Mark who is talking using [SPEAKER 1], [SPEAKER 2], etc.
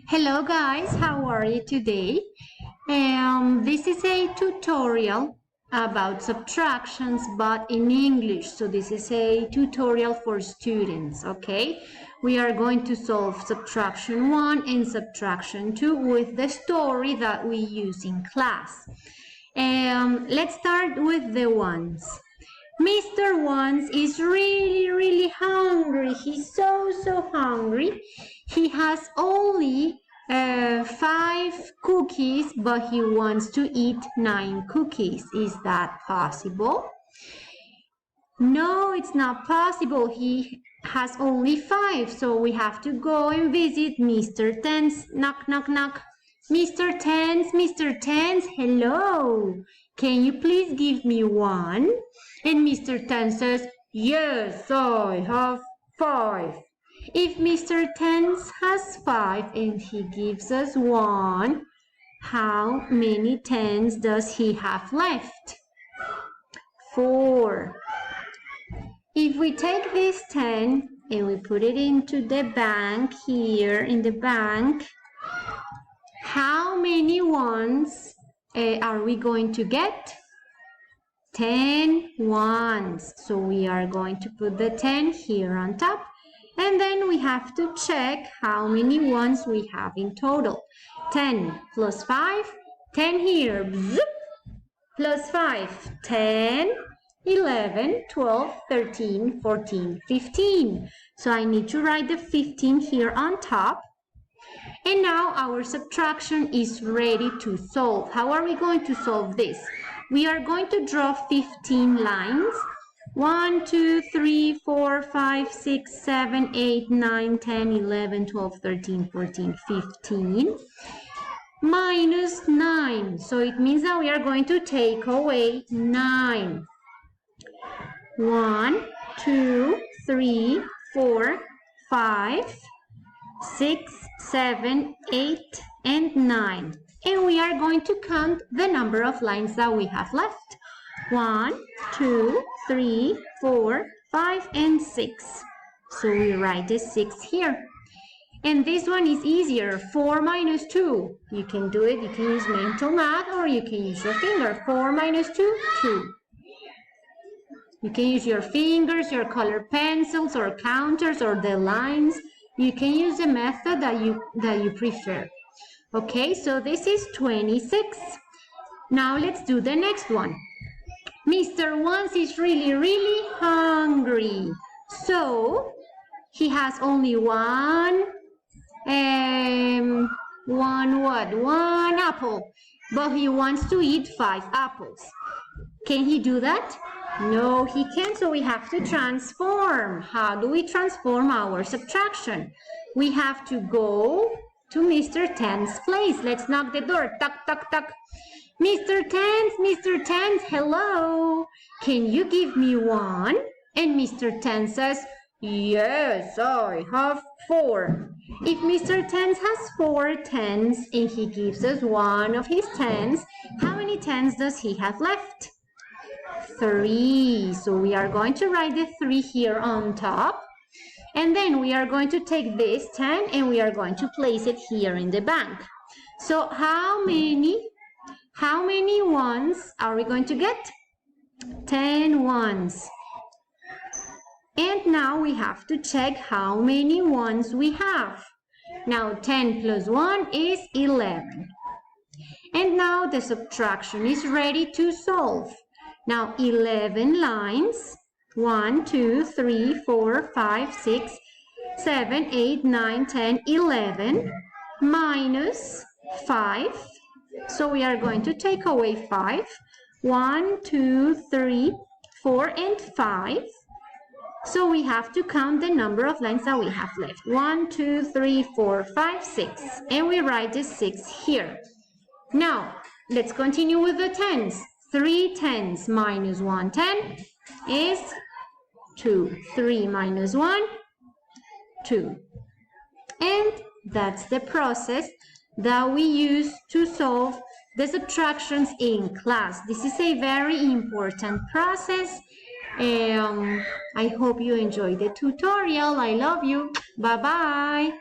[SPEAKER 1] Hello guys, how are you today? This is a tutorial about subtractions but in English. So this is a tutorial for students, okay? We are going to solve subtraction 1 and subtraction 2 with the story that we use in class. Let's start with the ones. Mr. Ones is really hungry. He's so hungry. He has only 5 cookies, but he wants to eat 9 cookies. Is that possible? No, it's not possible. He has only 5, so we have to go and visit Mr. Tens. Knock, knock, knock. Mr. Tens, hello. Can you please give me 1? And Mr. Tens says, yes, I have 5. If Mr. Tens has 5 and he gives us 1, how many tens does he have left? 4. If we take this 10 and we put it into the bank here in the bank, how many ones are we going to get? 10 ones. So we are going to put the 10 here on top. And then we have to check how many ones we have in total. 10 plus 5, 10 here, zoop, plus 5, 10, 11, 12, 13, 14, 15. So I need to write the 15 here on top. And now our subtraction is ready to solve. How are we going to solve this? We are going to draw 15 lines. 1, 2, 3, 4, 5, 6, 7, 8, 9, 10, 11, 12, 13, 14, 15. Minus 9. So it means that we are going to take away 9. 1, 2, 3, 4, 5, 6, 7, 8, and 9. And we are going to count the number of lines that we have left. 1, 2, 3, 4, 5, and 6. So we write the 6 here. And this one is easier. 4 minus 2. You can do it. You can use mental math or you can use your finger. 4 minus 2, 2. You can use your fingers, your colored pencils, or counters, or the lines. You can use the method that you prefer. Okay, so this is 26. Now let's do the next one. Mr. Ones is really hungry. So he has only one apple, but he wants to eat 5 apples. Can he do that? No, he can't, so we have to transform. How do we transform our subtraction? We have to go to Mr. Tens' place. Let's knock the door. Tuck, tuck, tuck. Mr. Tens, hello. Can you give me 1? And Mr. Tens says, yes, I have 4. If Mr. Tens has 4 tens and he gives us 1 of his tens, how many tens does he have left? 3. So we are going to write the 3 here on top. And then we are going to take this 10 and we are going to place it here in the bank. So how many ones are we going to get? 10 ones. And now we have to check how many ones we have. Now 10 plus 1 is 11. And now the subtraction is ready to solve. Now 11 lines. 1, 2, 3, 4, 5, 6, 7, 8, 9, 10, 11 minus 5. So we are going to take away 5. 1, 2, 3, 4, and 5. So we have to count the number of lines that we have left. 1, 2, 3, 4, 5, 6. And we write the 6 here. Now, let's continue with the tens. 3 tens minus 1 10 is 2. 3 minus 1, 2. And that's the process that we use to solve the subtractions in class. This is a very important process. I hope you enjoyed the tutorial. I love you. Bye-bye.